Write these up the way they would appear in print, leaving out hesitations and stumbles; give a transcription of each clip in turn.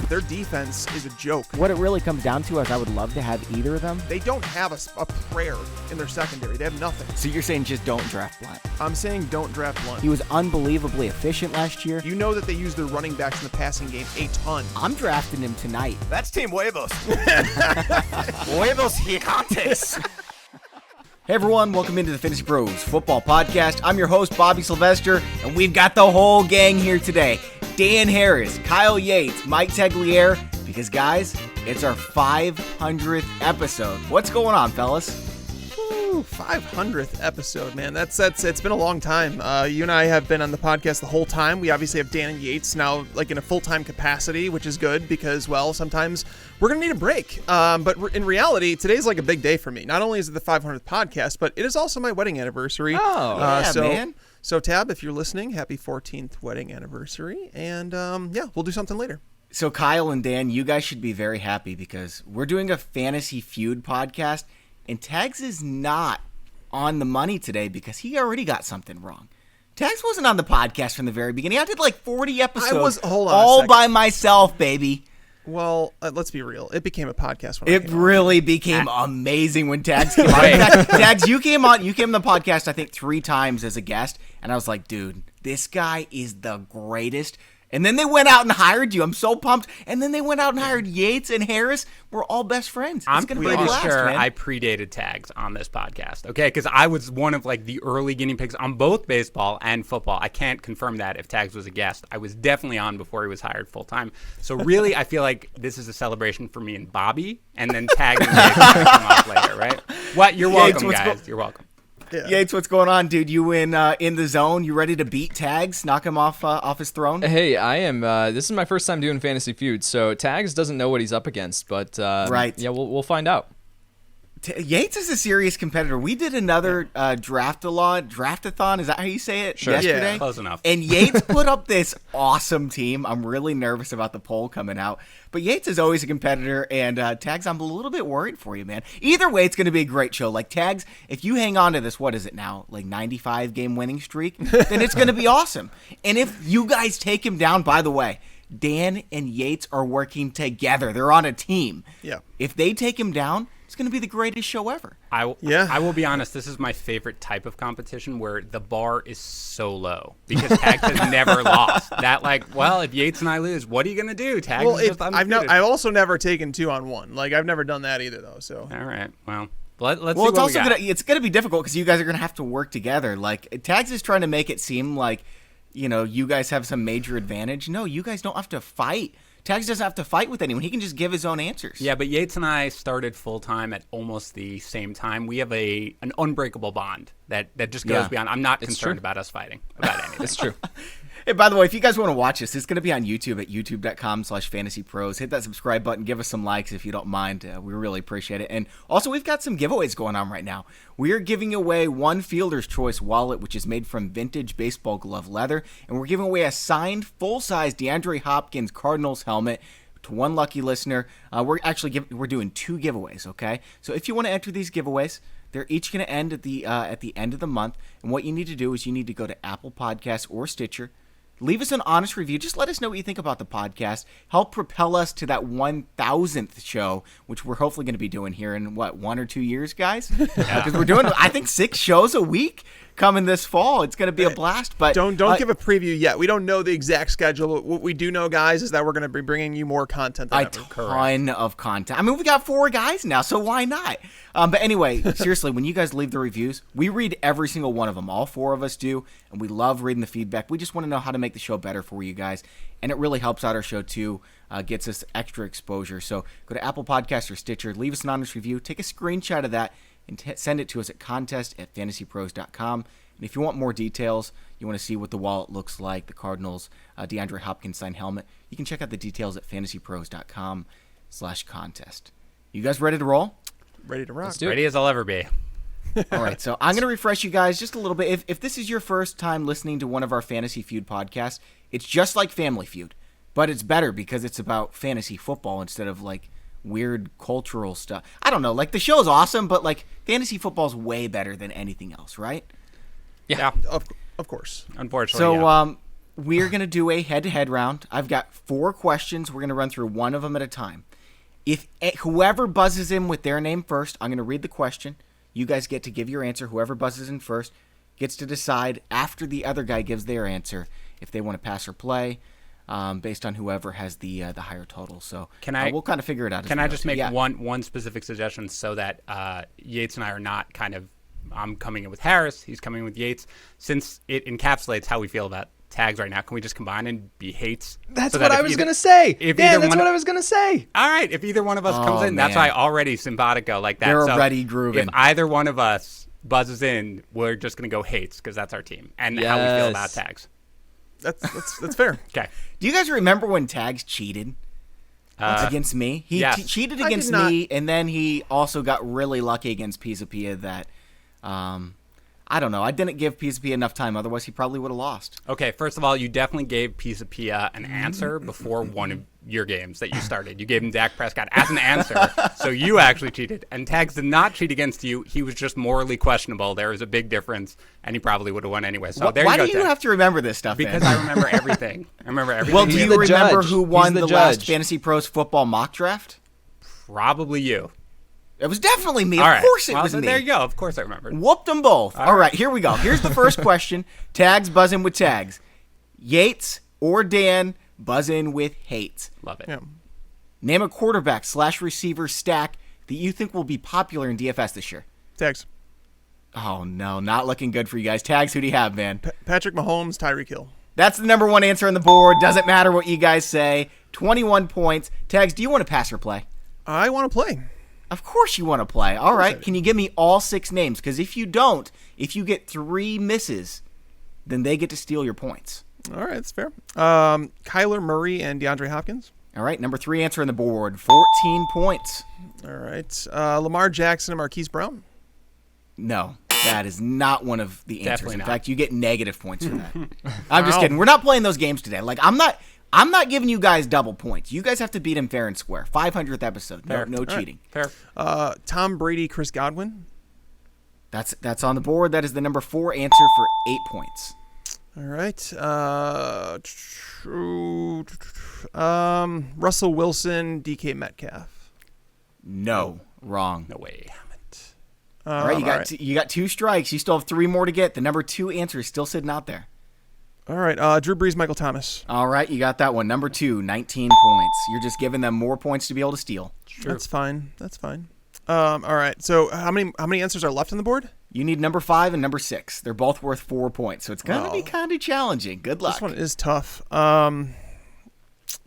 Their defense is a joke. What it really comes down to is I would love to have either of them. They don't have a prayer in their secondary. They have nothing. So you're saying just don't draft Blunt? I'm saying don't draft Blunt. He was unbelievably efficient last year. You know that they use their running backs in the passing game a ton. I'm drafting him tonight. That's Team Huevos. Huevos gigantes. Hey everyone, welcome into the Fantasy Pros Football Podcast. I'm your host, Bobby Sylvester, and we've got the whole gang here today. Dan Harris, Kyle Yates, Mike Tagliere, because guys, it's our 500th episode. What's going on, fellas? 500th episode, man. That's it's been a long time. You and I have been on the podcast the whole time. We obviously have Dan and Yates now, like in a full-time capacity, which is good because, well, sometimes we're gonna need a break. But in reality, today's like a big day for me. Not only is it the 500th podcast, but it is also my wedding anniversary. Oh, yeah, man. So Tab, if you're listening, happy 14th wedding anniversary, and yeah, we'll do something later. So Kyle and Dan, you guys should be very happy because we're doing a Fantasy Feud podcast. And Tags is not on the money today because he already got something wrong. Tags wasn't on the podcast from the very beginning. I did like 40 episodes all by myself, baby. Well, let's be real. It became a podcast when it really became amazing when Tags came on. Tags, you came on the podcast, I think, 3 times as a guest. And I was like, dude, this guy is the greatest. And then they went out and hired you. I'm so pumped. And then they went out and hired Yates and Harris. We're all best friends. I'm pretty sure I predated Tags on this podcast, okay? Because I was one of like the early guinea pigs on both baseball and football. I can't confirm that if Tags was a guest. I was definitely on before he was hired full time. So really, I feel like this is a celebration for me and Bobby, and then Tags and Yates will come off later, right? What? You're welcome, guys. You're welcome. Yeah. Yates, what's going on, dude? You in the zone? You ready to beat Tags? Knock him off his throne? Hey, I am. This is my first time doing Fantasy Feud, so Tags doesn't know what he's up against, but right. Yeah, we'll find out. Yates is a serious competitor. We did another draftathon. Is that how you say it? Sure. Yesterday? Yeah, close enough. And Yates put up this awesome team. I'm really nervous about the poll coming out. But Yates is always a competitor, and Tags, I'm a little bit worried for you, man. Either way, it's going to be a great show. Like, Tags, if you hang on to this, what is it now? Like 95-game winning streak? Then it's going to be awesome. And if you guys take him down, by the way, Dan and Yates are working together. They're on a team. Yeah. If they take him down, it's going to be the greatest show ever. I will be honest, this is my favorite type of competition where the bar is so low because Tags has never lost. That if Yates and I lose, what are you going to do? Tags is just undefeated. I've also never taken 2 on 1. Like, I've never done that either, though. So all right, well, let's see it's what also we got. it's going to be difficult because you guys are going to have to work together. Like, Tags is trying to make it seem like, you know, you guys have some major advantage. No, you guys don't have to fight. Tags doesn't have to fight with anyone. He can just give his own answers. Yeah, but Yates and I started full-time at almost the same time. We have an unbreakable bond that just goes beyond. I'm not concerned about us fighting about anything. It's true. Hey, by the way, if you guys want to watch this, it's going to be on YouTube at youtube.com/fantasypros. Hit that subscribe button. Give us some likes if you don't mind. We really appreciate it. And also, we've got some giveaways going on right now. We are giving away one Fielder's Choice wallet, which is made from vintage baseball glove leather. And we're giving away a signed, full-size DeAndre Hopkins Cardinals helmet to one lucky listener. We're doing 2 giveaways, okay? So if you want to enter these giveaways, they're each going to end at the end of the month. And what you need to do is you need to go to Apple Podcasts or Stitcher. Leave us an honest review. Just let us know what you think about the podcast. Help propel us to that 1,000th show, which we're hopefully going to be doing here in, 1 or 2 years, guys? Because we're doing, I think, 6 shows a week coming this fall. It's going to be a blast. But don't give a preview yet. We don't know the exact schedule. What we do know, guys, is that we're going to be bringing you more content than ever. Ton of content. I mean, we got 4 guys now, so why not? But anyway, seriously, when you guys leave the reviews, we read every single one of them. All 4 of us do, and we love reading the feedback. We just want to know how to make the show better for you guys, and it really helps out our show too. Gets us extra exposure. So go to Apple Podcasts or Stitcher, leave us an honest review, take a screenshot of that, and send it to us at contest@fantasypros.com. And if you want more details, you want to see what the wallet looks like, the Cardinals, DeAndre Hopkins signed helmet, you can check out the details at fantasypros.com/contest. You guys ready to roll? Ready to rock. Let's do it. Ready as I'll ever be. All right, so I'm going to refresh you guys just a little bit. If this is your first time listening to one of our Fantasy Feud podcasts, it's just like Family Feud, but it's better because it's about fantasy football instead of like weird cultural stuff. I don't know, like the show's awesome, but like fantasy football's way better than anything else, right? Yeah, of course. Unfortunately. So, we're going to do a head-to-head round. I've got 4 questions. We're going to run through one of them at a time. If whoever buzzes in with their name first, I'm going to read the question. You guys get to give your answer. Whoever buzzes in first gets to decide after the other guy gives their answer if they want to pass or play based on whoever has the higher total. So we'll kind of figure it out. Can I just make one specific suggestion so that Yates and I are not kind of, I'm coming in with Harris, he's coming in with Yates. Since it encapsulates how we feel about tags right now, can we just combine and be Hates? That's what I was going to say. That's what I was going to say. All right, if either one of us comes in, that's why I already simpatico like that. They're already grooving. If either one of us buzzes in, we're just going to go Hates because that's our team and how we feel about tags. That's fair. Okay. Do you guys remember when Tags cheated against me? He cheated against me, and then he also got really lucky against Pisapia that, I don't know. I didn't give Pisapia enough time. Otherwise, he probably would have lost. Okay, first of all, you definitely gave Pisapia an answer before one of your games that you started. You gave him Dak Prescott as an answer, so you actually cheated. And Tags did not cheat against you. He was just morally questionable. There was a big difference, and he probably would have won anyway. So why do you have to remember this stuff? Because I remember everything. I remember everything. Well, do you remember who won the last Fantasy Pros football mock draft? Probably you. It was definitely me. All of course it was me. me. There you go. Of course I remembered. Whooped them both. All right, here we go. Here's the first question. Tags buzz in with Tags. Yates or Dan buzz in with Hates. Love it. Yeah. Name a quarterback / receiver stack that you think will be popular in DFS this year. Tags. Oh, no. Not looking good for you guys. Tags, who do you have, man? Patrick Mahomes, Tyreek Hill. That's the number 1 answer on the board. Doesn't matter what you guys say. 21 points. Tags, do you want to pass or play? I want to play. Of course you want to play. All right. Can you give me all 6 names? Because if you don't, if you get 3 misses, then they get to steal your points. All right, that's fair. Kyler Murray and DeAndre Hopkins. All right. Number 3 answer on the board. 14 points. All right. Lamar Jackson and Marquise Brown. No, that is not one of the answers. Definitely In not. fact, you get negative points for that. I'm just kidding. We're not playing those games today. Like, I'm not giving you guys double points. You guys have to beat him fair and square. 500th episode. No cheating. Fair. Tom Brady, Chris Godwin. That's on the board. That is the number 4 answer for 8 points. All right. Russell Wilson, DK Metcalf. No, wrong. No way. All right, you got 2 strikes. You still have 3 more to get. The number 2 answer is still sitting out there. All right. Drew Brees, Michael Thomas. All right, you got that one. Number 2, 19 points. You're just giving them more points to be able to steal. True. That's fine. All right. So how many answers are left on the board? You need number 5 and number 6. They're both worth 4 points, so it's going to be kind of challenging. Good luck. This one is tough.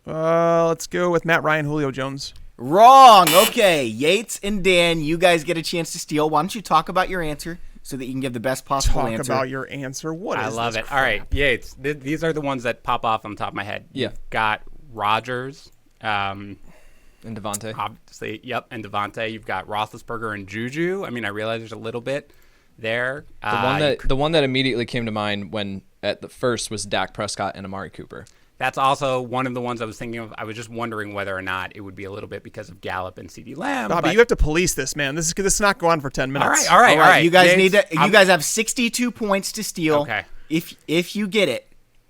Let's go with Matt Ryan, Julio Jones. Wrong. Okay, Yates and Dan, you guys get a chance to steal. Why don't you talk about your answer so that you can give the best possible answer? Talk about your answer. I love it. All right, Yates. These are the ones that pop off on the top of my head. Yeah. You've got Rodgers. And Devontae. Obviously, yep, and Devontae. You've got Roethlisberger and Juju. I mean, I realize there's a little bit there. The one that immediately came to mind when at the first was Dak Prescott and Amari Cooper. That's also one of the ones I was thinking of. I was just wondering whether or not it would be a little bit because of Gallup and CeeDee Lamb. Bobby, you have to police this, man. This is not go on for 10 minutes. All right. You guys Yates, you guys have 62 points to steal. Okay. If you get it,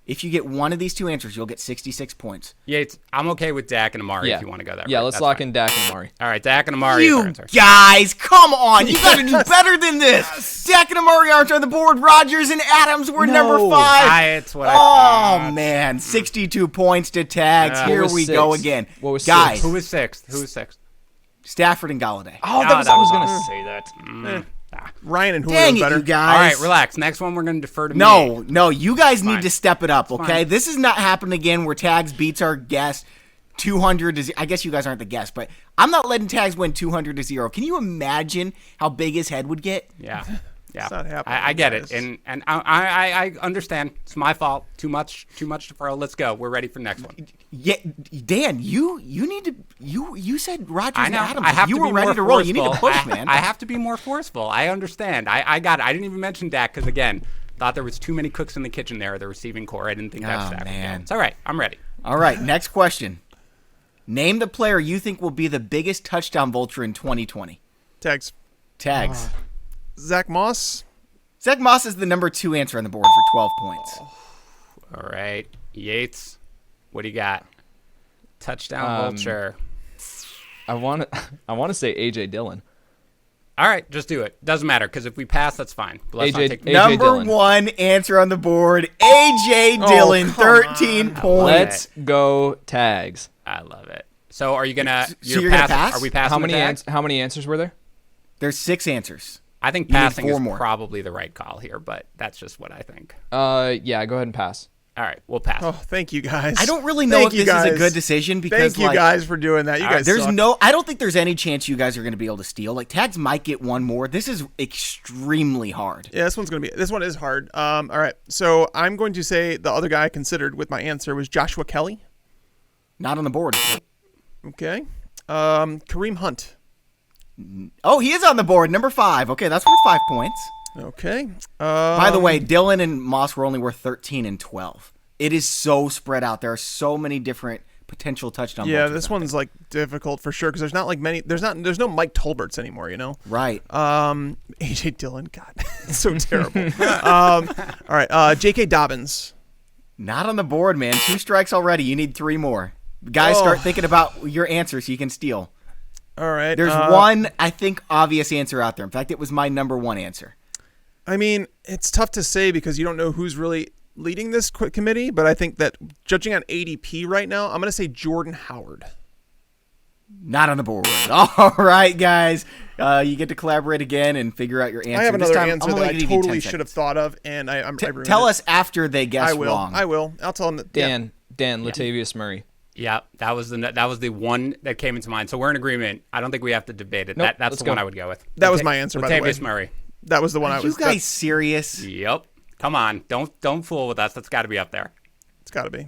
if you get one of these 2 answers, you'll get 66 points. Yates, I'm okay with Dak and Amari if you want to go that Yeah, route. let's That's lock fine. in Dak and Amari. All right, Dak and Amari is our You answer. guys, come on. You got to do better than this. Dak and Amari aren't on the board. Rodgers and Adams were number 5. It's what I thought. Man. 62 points to Tags. Here What was we 6? go again. What was Guys, 6? Who was sixth? Stafford and Galladay. Oh, I was going to say that. Ryan and Julio Dang it, better. you guys. All right, relax. Next one, we're going to defer to me. No, you guys need fine. to step it up, okay? fine. This is not happening again where Tags beats our guest 200 to 0. I guess you guys aren't the guest, but I'm not letting Tags win 200 to 0. Can you imagine how big his head would get? Yeah. It's not happening, I get guys. it, and I understand. It's my fault. Too much deferral. Let's go. We're ready for the next one. Yeah, Dan, you need to. You said Rodgers I and know. Adams. I have you to were be ready more to roll. You need to forceful. push, man. I have to be more forceful. I understand. I got it. I didn't even mention Dak because again, thought there was too many cooks in the kitchen there. The receiving core. I didn't think that Dak would man. go. It's all right. I'm ready. All right, next question. Name the player you think will be the biggest touchdown vulture in 2020. Tags. Tags. Zach Moss. Zach Moss is the number 2 answer on the board for 12 points. All right, Yates, what do you got? Touchdown Vulture. I want to say AJ Dillon. All right, just do it. Doesn't matter, because if we pass, that's fine. But let's not take Number Dillon. 1 answer on the board, AJ Dillon, come 13 on. points. Let's go Tags. I love it. So are you gonna? you're gonna pass? Are we passing? How many answers were there? There's 6 answers. I think You need passing 4 is more. probably the right call here, but that's just what I think. Yeah, go ahead and pass. All right, we'll pass. Oh, thank you guys. I don't really know Thank if you this is a guys. good decision because Thank you like, guys for doing that. You guys there's suck. I don't think there's any chance you guys are going to be able to steal. Like Tags might get one more. This is extremely hard. Yeah, this one is hard. All right. So I'm going to say the other guy I considered with my answer was Joshua Kelly. Not on the board. Okay. Kareem Hunt. Oh, he is on the board. Number 5. Okay, that's worth 5 points. Okay. By the way, Dylan and Moss were only worth 13 and 12. It is so spread out. There are so many different potential touchdown. Yeah, vultures this out one's like difficult for sure because there's not like many. There's no Mike Tolberts anymore. You know. there. Right. AJ Dillon. God, it's so terrible. All right. J.K. Dobbins. Not on the board, man. 2 strikes already. You need 3 more. Guys, start thinking about your answer so you can steal. All right. There's one, I think, obvious answer out there. In fact, it was my number 1 answer. I mean, it's tough to say because you don't know who's really leading this committee, but I think that judging on ADP right now, I'm going to say Jordan Howard. Not on the board. All right, guys. You get to collaborate again and figure out your answer. I have This another time, answer I'm that only I gonna give you 10 totally should have seconds. thought of, and I ruined Tell it. us after they guess I will. wrong. I will. I'll tell them that. Dan, Latavius Murray. Yeah, that was the one that came into mind. So we're in agreement. I don't think we have to debate it. Nope, That's let's the one go. I would go with. That was my answer, by the way. Latavius Murray. That was the one I Are was. you guys serious? Yep. Come on, don't fool with us. That's got to be up there. It's got to be.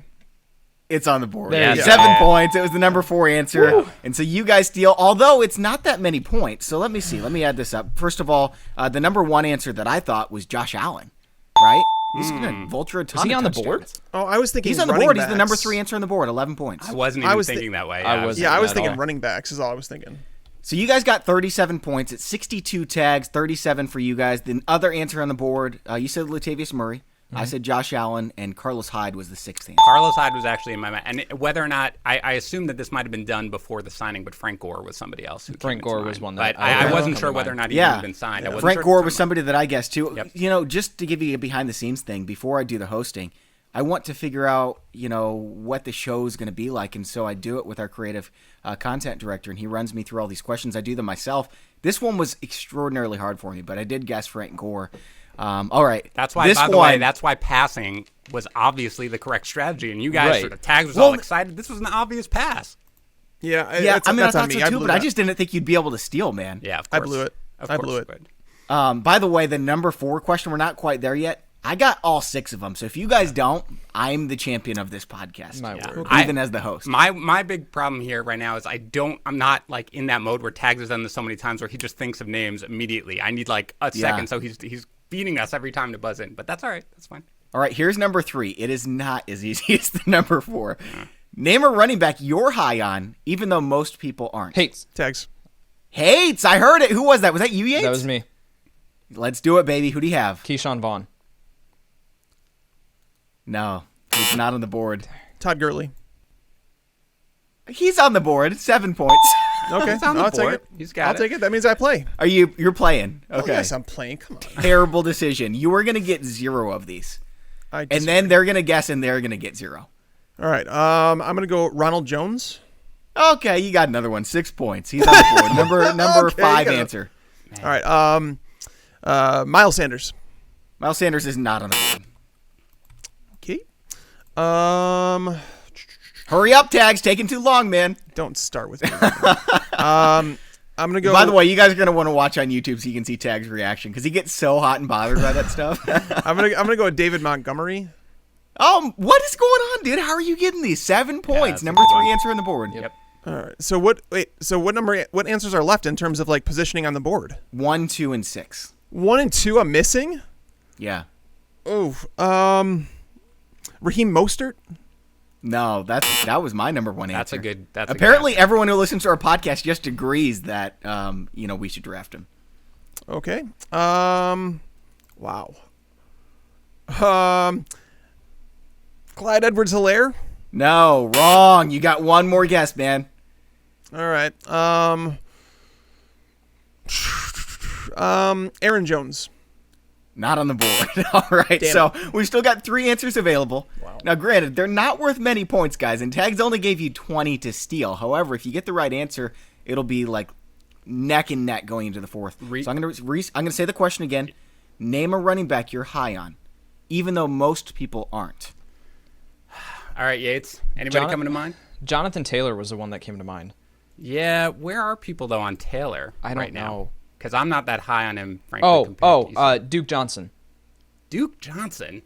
It's on the board. There you go. 7 points. It was the number 4 answer. And so you guys steal, although it's not that many points. So let me see. Let me add this up. First of all, the number 1 answer that I thought was Josh Allen, right? He's going to vulture a ton Is he of on the touchdowns. board? Oh, I was thinking He's on the running board. He's the number backs. 3 answer on the board, 11 points. I wasn't I even was thinking that way. I wasn't. Yeah, I was At thinking all. running backs is all I was thinking. So you guys got 37 points. It's 62 tags, 37 for you guys. The other answer on the board, you said Latavius Murray. I said Josh Allen, and Carlos Hyde was the 6th answer. Carlos Hyde was actually in my mind. And whether or not, I assume that this might have been done before the signing, but Frank Gore was somebody else. Frank Gore was one that But I I wasn't come sure to whether or mind. not he had been signed. I wasn't Frank sure Gore at the was time. somebody that I guessed too. Yep. You know, just to give you a behind the scenes thing, before I do the hosting, I want to figure out, what the show is going to be like. And so I do it with our creative content director, and he runs me through all these questions. I do them myself. This one was extraordinarily hard for me, but I did guess Frank Gore. All right. That's why, by the way, that's why passing was obviously the correct strategy. And you guys, Right. sort of Tags was all excited. This was an obvious pass. Yeah, Yeah, that's, I mean, that's I on thought me. so too, blew but I that. just didn't think you'd be able to steal, man. Yeah, of I course. blew it. Of I course blew you it. would. By the way, the number 4 question, we're not quite there yet. I got all 6 of them. So if you guys don't, I'm the champion of this podcast. My word. Even as the host. My big problem here right now is I'm not like in that mode where Tags has done this so many times where he just thinks of names immediately. I need like a second, so he's beating us every time to buzz in. But that's all right. That's fine. All right, here's number 3. It is not as easy as the number 4. Name a running back you're high on, even though most people aren't. Hates. Tags. Hates, I heard it. Who was that? Was that you, Yates? That was me. Let's do it, baby. Who do you have? Keyshawn Vaughn. No, he's not on the board. Todd Gurley. He's on the board. 7 points. Okay, He's on the I'll take board. it. He's got I'll it. take it. That means I play. You're playing? Oh, Okay. yes, I'm playing. Come on. Terrible decision. You were gonna get 0 of these, and then they're gonna guess, and they're gonna get 0. All right. I'm gonna go Ronald Jones. Okay, you got another one. 6 points. He's on the board. Number Okay, 5 you got it. answer. All right. Miles Sanders. Miles Sanders is not on the board. Okay. Hurry up, Tags. Taking too long, man. Don't start with me. I'm gonna go. By the way, you guys are gonna want to watch on YouTube so you can see Tag's reaction because he gets so hot and bothered by that stuff. I'm gonna go with David Montgomery. What is going on, dude? How are you getting these? 7 points. that's a Number good 3 one. answer on the board. Yep. All right. So what? Wait. So what number? What answers are left in terms of like positioning on the board? 1, 2, and 6. 1 and 2. I'm missing. Yeah. Oh. Raheem Mostert. No, that was my number 1 answer. That's a good. That's Apparently, everyone who listens to our podcast just agrees that we should draft him. Okay. Wow. Clyde Edwards-Helaire. No, wrong. You got one more guess, man. All right. Aaron Jones. Not on the board. All right, so we've still got 3 answers available. Wow. Now, granted, they're not worth many points, guys, and Tags only gave you 20 to steal. However, if you get the right answer, it'll be like neck and neck going into the fourth. So I'm gonna say the question again. Name a running back you're high on, even though most people aren't. All right, Yates. Anybody coming to mind? Jonathan Taylor was the one that came to mind. Yeah, where are people though on Taylor I don't know. Because I'm not that high on him, frankly. Duke Johnson. Duke Johnson?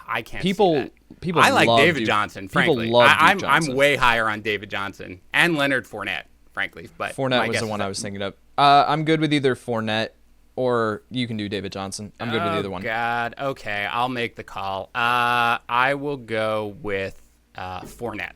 I can't see that. People I like love David Duke. Johnson, People frankly. love Duke Johnson. I'm way higher on David Johnson and Leonard Fournette, frankly. But Fournette was the one I was thinking of. I'm good with either Fournette or you can do David Johnson. I'm good with either one. God. Okay, I'll make the call. I will go with Fournette.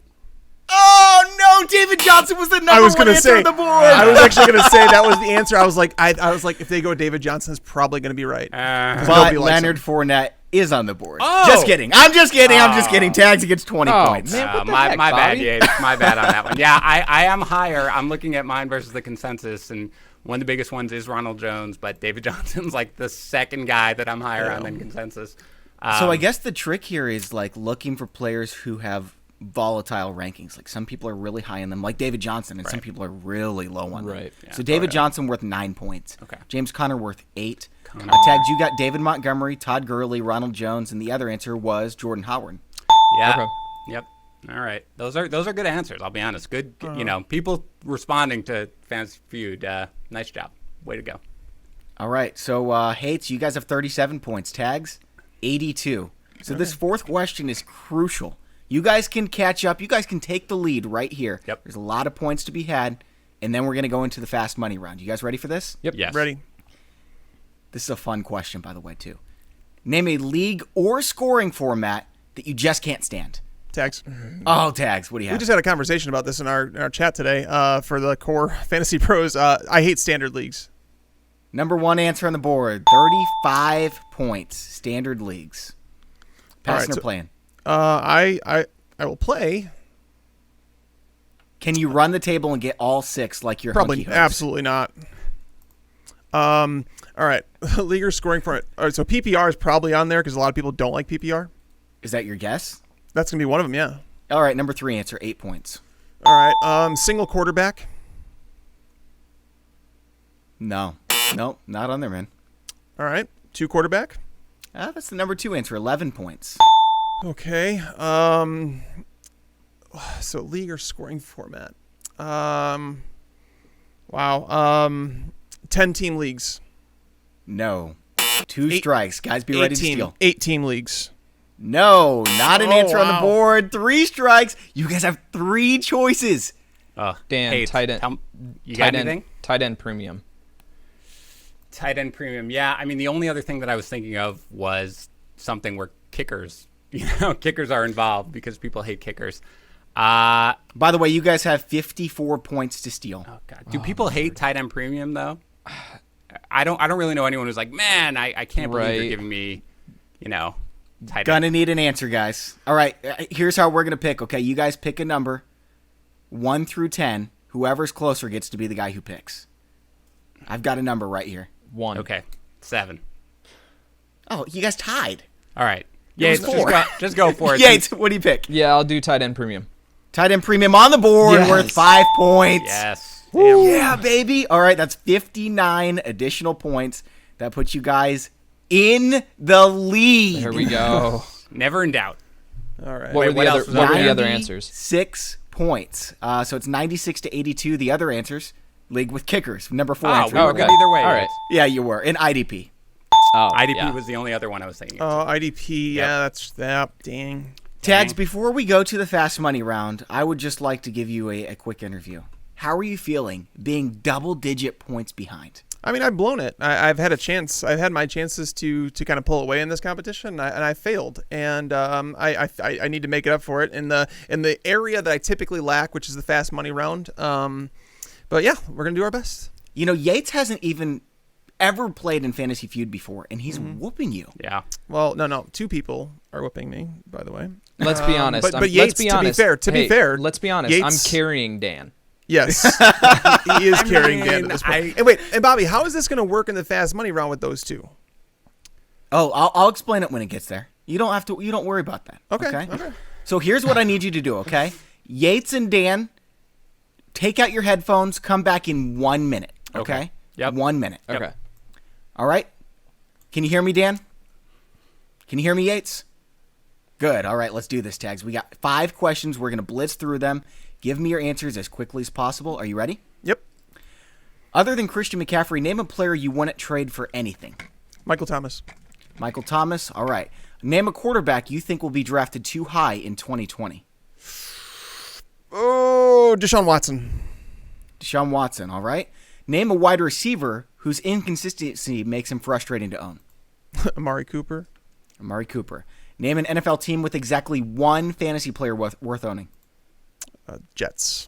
Oh no! David Johnson was the number one answer on the board. I was actually going to say that was the answer. I was like, if they go David Johnson, it's probably going to be right. But Leonard Fournette is on the board. Oh! Just kidding. I'm just kidding. Tags gets 20 points. Man, my bad, Yates. My bad on that one. Yeah, I am higher. I'm looking at mine versus the consensus, and one of the biggest ones is Ronald Jones, but David Johnson's like the second guy that I'm higher on than consensus. So I guess the trick here is like looking for players who have volatile rankings. Like some people are really high on them, like David Johnson, and some people are really low on them. Right. Yeah. So David Johnson worth 9 points. Okay. James Conner worth 8. Tags, you got David Montgomery, Todd Gurley, Ronald Jones, and the other answer was Jordan Howard. Yeah. Okay. Yep. All right. Those are good answers. I'll be honest. Good. People responding to Fantasy Feud. Nice job. Way to go. All right. So Hates, you guys have 37 points. Tags, 82. So this fourth question is crucial. You guys can catch up. You guys can take the lead right here. Yep. There's a lot of points to be had, and then we're going to go into the fast money round. You guys ready for this? Yep. Yes. Ready. This is a fun question, by the way, too. Name a league or scoring format that you just can't stand. Tags. Oh, Tags, what do you have? We just had a conversation about this in our chat today for the core Fantasy Pros. I hate standard leagues. Number one answer on the board, 35 points, standard leagues. Passing or playing? I will play. Can you run the table and get all 6 like your Probably hunky host? absolutely not. All right, league or scoring for it. All right, so PPR is probably on there because a lot of people don't like PPR. Is that your guess? That's gonna be one of them, yeah. All right, number 3 answer, 8 points. All right, single quarterback. No, not on there, man. All right, 2 quarterback. That's the number 2 answer, 11 points. Okay. So league or scoring format. Wow. 10-team leagues. No. 2 strikes. Guys, be ready to steal. 8-team leagues. No, not an answer on the wow. board. 3 strikes. You guys have 3 choices. Dan, hey, tight end. You got anything? Tight end premium. Tight end premium. Yeah, I mean, the only other thing that I was thinking of was something where kickers are involved because people hate kickers. By the way, you guys have 54 points to steal. Oh God, do people hate tight end premium though? I don't really know anyone who's like, man, I can't believe you're giving me, tight end. Gonna need an answer, guys. All right, here's how we're gonna pick. Okay, you guys pick a number, 1 through 10. Whoever's closer gets to be the guy who picks. I've got a number right here. 1. Okay, 7. Oh, you guys tied. All right. It was Yates, 4. just go for it. Yates, what do you pick? Yeah, I'll do tight end premium. Tight end premium on the board, Yes. worth 5 points. Yes. Yeah, baby. All right, that's 59 additional points. That puts you guys in the lead. There we go. Never in doubt. All right. What were the other 96 answers? 6 points. So it's 96 to 82. The other answers, league with kickers. Number 4 Oh, entry. we were okay. good either way. All right. Yates. Yeah, you were. And IDP. Oh, IDP yeah. was the only other one I was thinking of. IDP. Yeah, that's that. Dang. Tags, before we go to the fast money round, I would just like to give you a quick interview. How are you feeling being double-digit points behind? I mean, I've blown it. I've had a chance. I've had my chances to kind of pull away in this competition, and I failed. And I need to make it up for it in the area that I typically lack, which is the fast money round. But yeah, we're gonna do our best. Yates hasn't even ever played in Fantasy Feud before, and he's whooping you. Yeah. Well, no. 2 people are whipping me, by the way. Let's be honest. But Yates, to be fair, let's be honest. Yates, I'm carrying Dan. Yes, he is carrying Dan at this point. And Bobby, how is this going to work in the fast money round with those 2? Oh, I'll explain it when it gets there. You don't have to. You don't worry about that. Okay. So here's what I need you to do. Okay, Yates and Dan, take out your headphones. Come back in 1 minute. Okay. Yep. 1 minute. Okay. All right. Can you hear me, Dan? Can you hear me, Yates? Good. All right, let's do this, Tags. We got 5 questions. We're going to blitz through them. Give me your answers as quickly as possible. Are you ready? Yep. Other than Christian McCaffrey, name a player you wouldn't trade for anything. Michael Thomas. Michael Thomas. All right. Name a quarterback you think will be drafted too high in 2020. Oh, Deshaun Watson. Deshaun Watson. All right. Name a wide receiver whose inconsistency makes him frustrating to own. Amari Cooper. Amari Cooper. Name an NFL team with exactly 1 fantasy player worth owning. Jets.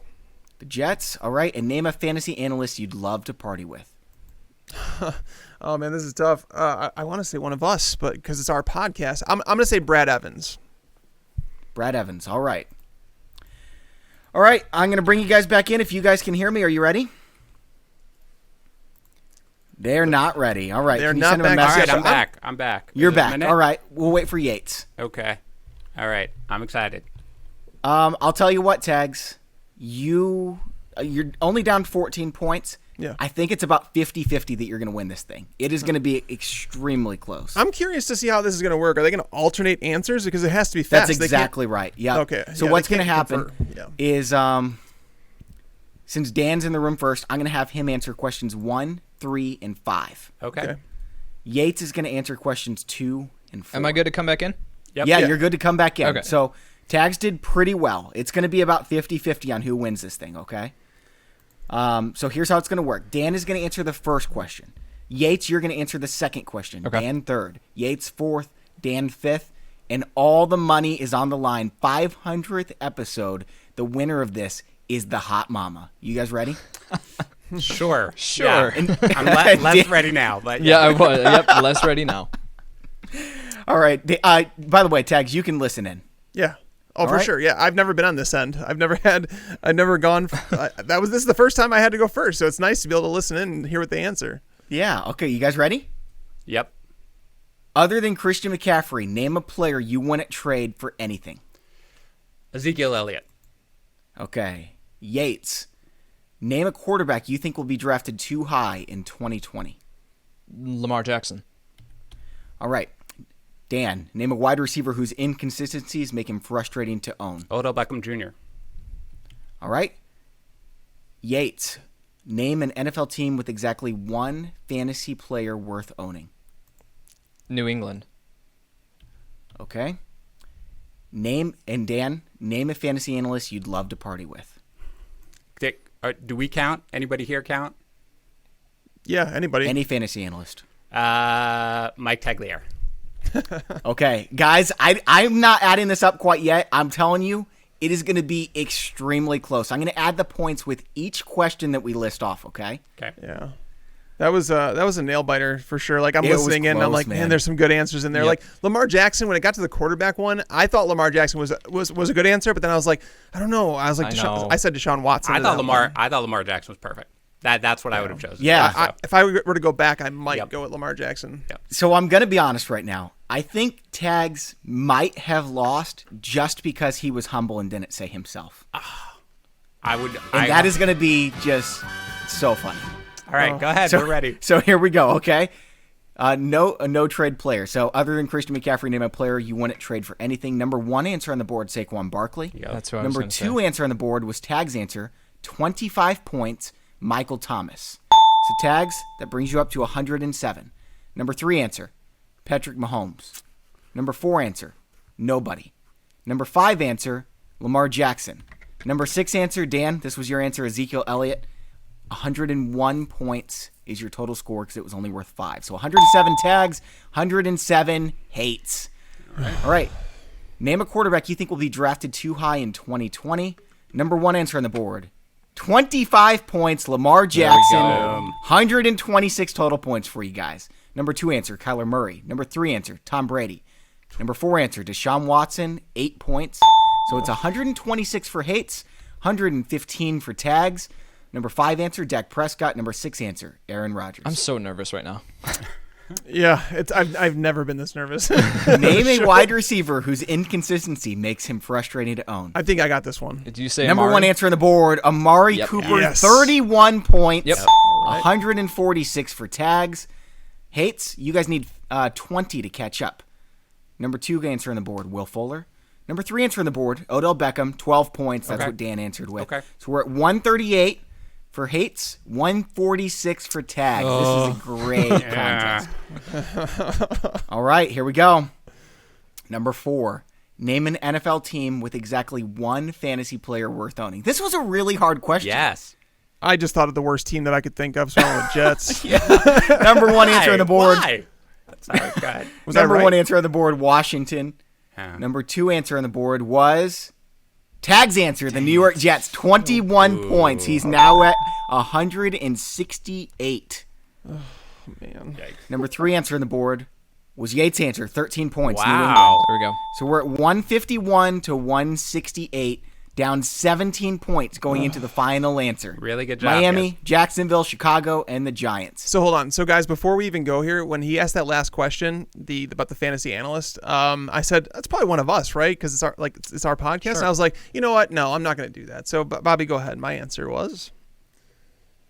The Jets. All right. And name a fantasy analyst you'd love to party with. Oh, man, this is tough. I want to say one of us, but because it's our podcast, I'm going to say Brad Evans. Brad Evans. All right. All right. I'm going to bring you guys back in if you guys can hear me. Are you ready? They're not ready. All right. They're Can you not send them a back. message? All right, I'm back. You're Is it a back. minute? All right. We'll wait for Yates. Okay. All right. I'm excited. I'll tell you what, Tags. You're only down 14 points. Yeah. I think it's about 50-50 that you're going to win this thing. It is going to be extremely close. I'm curious to see how this is going to work. Are they going to alternate answers? Because it has to be fast. That's exactly right. Yeah. Okay. So Yeah, what's they going to can't happen confer. is since Dan's in the room first, I'm going to have him answer questions 1, 3, and 5. Okay. Yates is going to answer questions 2 and 4. Am I good to come back in? Yep. Yeah, you're good to come back in. Okay. So Tags did pretty well. It's going to be about 50-50 on who wins this thing, okay? So here's how it's going to work. Dan is going to answer the first question. Yates, you're going to answer the second question. Okay. Dan third. Yates fourth. Dan fifth. And all the money is on the line. 500th episode. The winner of this is the Hot Mama. You guys ready? Sure. Sure. Yeah. I'm less ready now. But Yeah, I was. Yep, less ready now. All right. By the way, Tags, you can listen in. Yeah. Oh, All for right. sure. Yeah, I've never been on this end. I've never gone. This is the first time I had to go first, so it's nice to be able to listen in and hear what they answer. Yeah. Okay. You guys ready? Yep. Other than Christian McCaffrey, name a player you wouldn't trade for anything. Ezekiel Elliott. Okay. Yates, name a quarterback you think will be drafted too high in 2020. Lamar Jackson. All right. Dan, name a wide receiver whose inconsistencies make him frustrating to own. Odell Beckham Jr. All right. Yates, name an NFL team with exactly 1 fantasy player worth owning. New England. Okay. Dan, name a fantasy analyst you'd love to party with. Dick, do we count? Anybody here count? Yeah, anybody. Any fantasy analyst. Mike Tagliere. Okay, guys, I'm not adding this up quite yet. I'm telling you, it is going to be extremely close. I'm going to add the points with each question that we list off, okay? Okay. Yeah. That was a nail biter for sure. Like I'm It was listening in, and I'm close, like, man, man. there's some good answers in there. Yep. Like Lamar Jackson, when it got to the quarterback one, I thought Lamar Jackson was a good answer, but then I was like, I don't know. I was like, I know. I said Deshaun Watson. I to thought that Lamar. one. I thought Lamar Jackson was perfect. That's what I would have chosen. Yeah. If I were to go back, I might Yep. go with Lamar Jackson. Yep. So I'm going to be honest right now. I think Tags might have lost just because he was humble and didn't say himself. I would. And that is going to be just so funny. All right. Go ahead. So, We're ready. So here we go, okay? A no trade player. So other than Christian McCaffrey, name a player you wouldn't trade for anything. Number 1 answer on the board, Saquon Barkley. Yep. That's what I was Number gonna 2 say. answer on the board was Tags' answer, 25 points, Michael Thomas. So Tags, that brings you up to 107. Number 3 answer, Patrick Mahomes. Number 4 answer, nobody. Number 5 answer, Lamar Jackson. Number 6 answer, Dan, this was your answer, Ezekiel Elliott. 101 points is your total score because it was only worth 5. So 107 Tags, 107 hates. All right. Name a quarterback you think will be drafted too high in 2020. Number 1 answer on the board, 25 points. Lamar Jackson, go. 126 total points for you guys. Number 2 answer, Kyler Murray. Number 3 answer, Tom Brady. Number 4 answer, Deshaun Watson, 8 points. So it's 126 for Hates, 115 for Tags. Number 5 answer, Dak Prescott. Number 6 answer, Aaron Rodgers. I'm so nervous right now. Yeah, I've never been this nervous. Name a wide receiver whose inconsistency makes him frustrating to own. I think I got this one. Did you say Number Amari? 1 answer on the board, Amari Yep. Cooper, Yes. 31 points. Yep. 146 for Tags. Hates, you guys need 20 to catch up. Number 2 answer on the board, Will Fuller. Number 3 answer on the board, Odell Beckham, 12 points. That's Okay. what Dan answered with. Okay. So we're at 138 for Hates, 146 for Tags. This is a great contest. All right, here we go. Number 4. Name an NFL team with exactly one fantasy player worth owning. This was a really hard question. Yes. I just thought of the worst team that I could think of, so I went with Jets. Number 1 answer on the board. Why? That's not good. Was that Number right? 1 answer on the board, Washington. Number 2 answer on the board was Tag's answer, the New York Jets, 21 points. He's now at 168. Man. Number 3 answer on the board was Yates' answer, 13 points. New England. Wow. There we go. So we're at 151 to 168, down 17 points going into the final answer. Really good job, Miami, guys. Jacksonville, Chicago, and the Giants. So hold on. So guys, before we even go here, when he asked that last question, about the fantasy analyst, I said that's probably one of us, right? Because it's our podcast. Sure. And I was like, you know what? No, I'm not going to do that. So Bobby, go ahead. My answer was,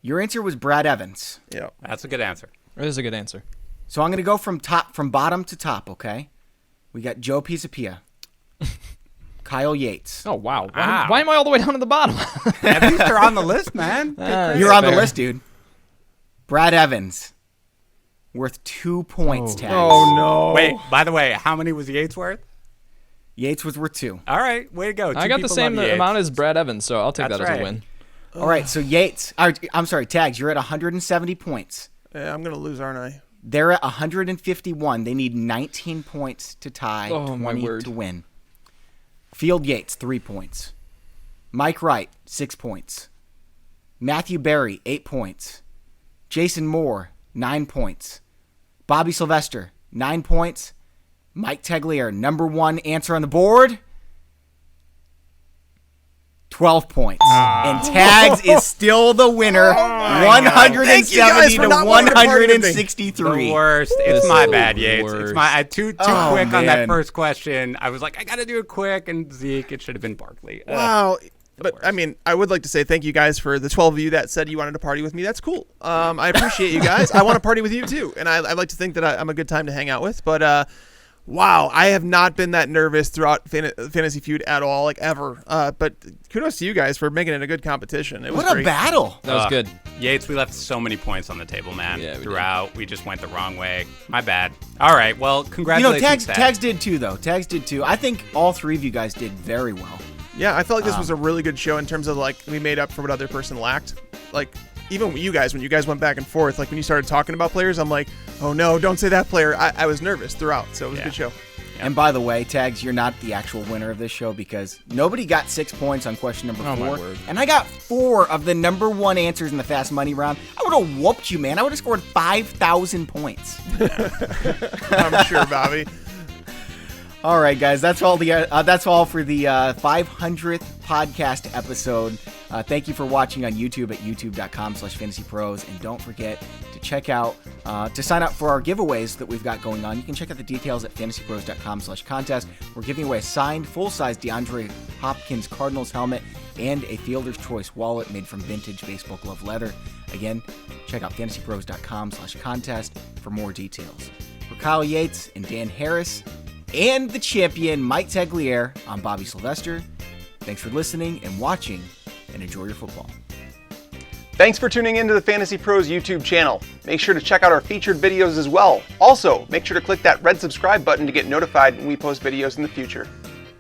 Your answer was Brad Evans. yeah. That's a good answer. That is a good answer. So I'm going to go from bottom to top, okay? We got Joe Pisapia, Kyle Yates. Oh, wow. Wow. Why am I all the way down to the bottom? At least they're on the list, man. You're on the fair. list, dude. Brad Evans, worth 2 points, Tags. Oh no. Wait, by the way, how many was Yates worth? Yates was worth 2. All right, way to go. I got the same amount as Brad Evans, so I'll take That's that as right. a win. All right, so Yates, I'm sorry, Tags, you're at 170 points. Yeah, I'm going to lose, aren't I? They're at 151. They need 19 points to tie, Oh, my 20 word. to win. Field Yates, 3 points. Mike Wright, 6 points. Matthew Berry, 8 points. Jason Moore, 9 points. Bobby Sylvester, 9 points. Mike Tagliere, number 1 answer on the board, 12 points. And Tags is still the winner, Thank you guys 170 for to not wanting to party with me. 163. The worst. This It's my is bad, the Yates. worst. It's my too Oh, quick on that man. first question. I was like, I got to do it quick, and Zeke, it should have been Barkley. Wow. But I mean, I would like to say thank you guys for the 12 of you that said you wanted to party with me. That's cool. I appreciate you guys. I want to party with you too, and I like to think that I'm a good time to hang out with. But wow, I have not been that nervous throughout Fantasy Feud at all, like ever. But kudos to you guys for making it a good competition. It was What a great. battle. That was good. Yates, we left so many points on the table, man. Yeah, we did. Throughout, we just went the wrong way. My bad. All right, well, You know, congratulations, Tags did too, though. Tags did too. I think all 3 of you guys did very well. Yeah, I felt like this was a really good show in terms of like we made up for what other person lacked. Like even you guys, when you guys went back and forth, like when you started talking about players, I'm like, oh no, don't say that player. I was nervous throughout, so it was a good show. And by the way, Tags, you're not the actual winner of this show because nobody got 6 points on question number 4. my word. And I got 4 of the number 1 answers in the Fast Money round. I would have whooped you, man. I would have scored 5,000 points. I'm sure, Bobby. All right, guys, that's all for the 500th podcast episode. Thank you for watching on YouTube at youtube.com/fantasypros. And don't forget to check out, to sign up for our giveaways that we've got going on. You can check out the details at fantasypros.com/contest. We're giving away a signed full-size DeAndre Hopkins Cardinals helmet and a Fielder's Choice wallet made from vintage baseball glove leather. Again, check out fantasypros.com/contest for more details. For Kyle Yates and Dan Harris, and the champion, Mike Tagliere, I'm Bobby Sylvester. Thanks for listening and watching, and enjoy your football. Thanks for tuning into the Fantasy Pros YouTube channel. Make sure to check out our featured videos as well. Also, make sure to click that red subscribe button to get notified when we post videos in the future.